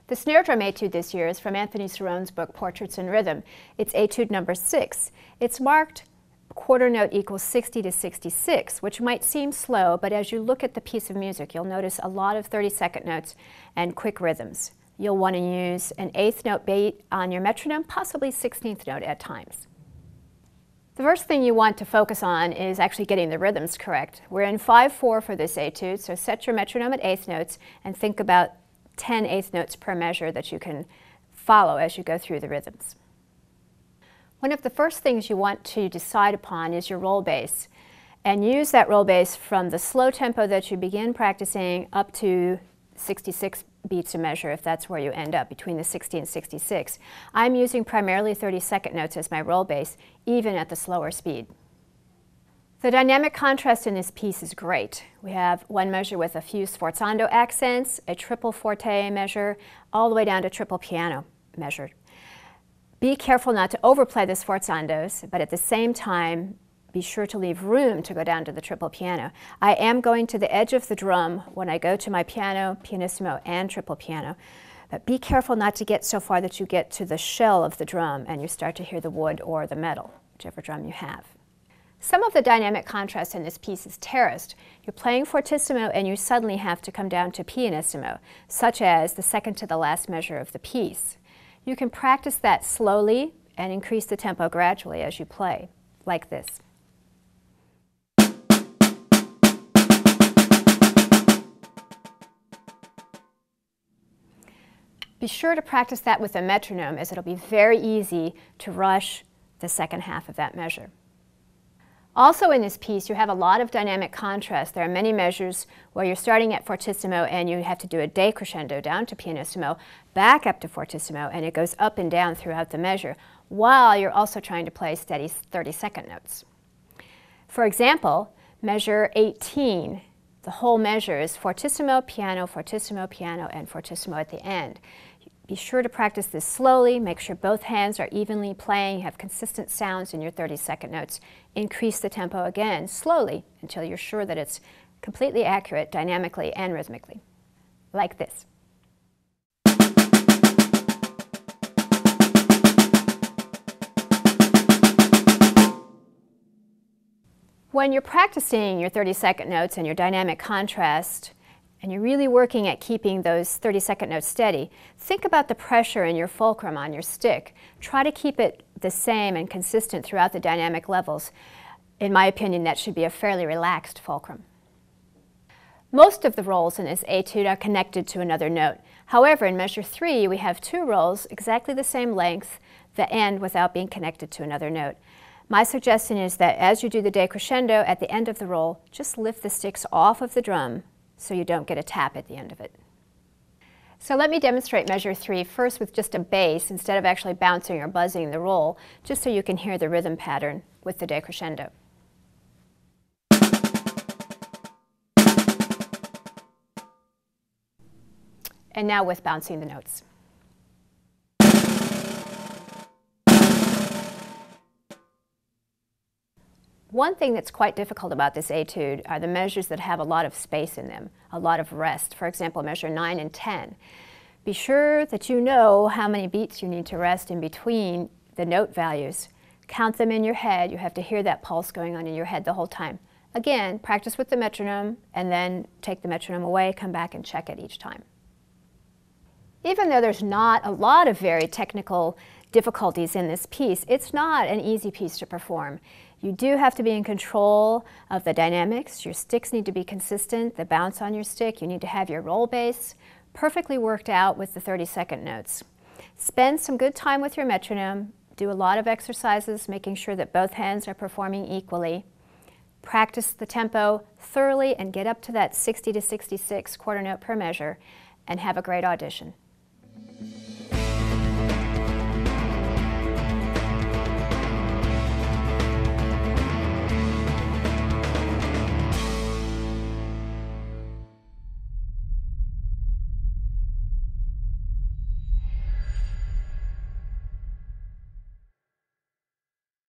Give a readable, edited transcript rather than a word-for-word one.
The snare drum etude this year is from Anthony Cirone's book, Portraits in Rhythm. It's etude number 6. It's marked quarter note equals 60 to 66, which might seem slow, but as you look at the piece of music, you'll notice a lot of 30-second notes and quick rhythms. You'll want to use an 8th note beat on your metronome, possibly 16th note at times. The first thing you want to focus on is actually getting the rhythms correct. We're in 5/4 for this etude, so set your metronome at 8th notes and think about 10 8th notes per measure that you can follow as you go through the rhythms. One of the first things you want to decide upon is your roll bass, and use that roll bass from the slow tempo that you begin practicing up to 66 beats a measure, if that's where you end up, between the 60 and 66. I'm using primarily 30-second notes as my roll bass, even at the slower speed. The dynamic contrast in this piece is great. We have one measure with a few sforzando accents, a triple forte measure, all the way down to triple piano measure. Be careful not to overplay the sforzandos, but at the same time, be sure to leave room to go down to the triple piano. I am going to the edge of the drum when I go to my piano, pianissimo, and triple piano, but be careful not to get so far that you get to the shell of the drum and you start to hear the wood or the metal, whichever drum you have. Some of the dynamic contrast in this piece is terraced. You're playing fortissimo and you suddenly have to come down to pianissimo, such as the second to the last measure of the piece. You can practice that slowly and increase the tempo gradually as you play, like this. Be sure to practice that with a metronome, as it'll be very easy to rush the second half of that measure. Also in this piece, you have a lot of dynamic contrast. There are many measures where you're starting at fortissimo and you have to do a decrescendo down to pianissimo, back up to fortissimo, and it goes up and down throughout the measure, while you're also trying to play steady 30-second notes. For example, measure 18, the whole measure is fortissimo, piano, and fortissimo at the end. Be sure to practice this slowly, make sure both hands are evenly playing, have consistent sounds in your 30-second notes. Increase the tempo again, slowly, until you're sure that it's completely accurate dynamically and rhythmically, like this. When you're practicing your 30-second notes and your dynamic contrast, and you're really working at keeping those 30-second notes steady, think about the pressure in your fulcrum on your stick. Try to keep it the same and consistent throughout the dynamic levels. In my opinion, that should be a fairly relaxed fulcrum. Most of the rolls in this etude are connected to another note. However, in measure 3, we have 2 rolls exactly the same length that end without being connected to another note. My suggestion is that as you do the decrescendo at the end of the roll, just lift the sticks off of the drum so you don't get a tap at the end of it. So let me demonstrate measure 3 first with just a bass instead of actually bouncing or buzzing the roll, just so you can hear the rhythm pattern with the decrescendo. And now with bouncing the notes. One thing that's quite difficult about this etude are the measures that have a lot of space in them, a lot of rest. For example, measure 9 and 10. Be sure that you know how many beats you need to rest in between the note values. Count them in your head. You have to hear that pulse going on in your head the whole time. Again, practice with the metronome and then take the metronome away, come back and check it each time. Even though there's not a lot of very technical difficulties in this piece, it's not an easy piece to perform. You do have to be in control of the dynamics. Your sticks need to be consistent, the bounce on your stick. You need to have your roll bass perfectly worked out with the 30-second notes. Spend some good time with your metronome. Do a lot of exercises, making sure that both hands are performing equally. Practice the tempo thoroughly and get up to that 60 to 66 quarter note per measure, and have a great audition.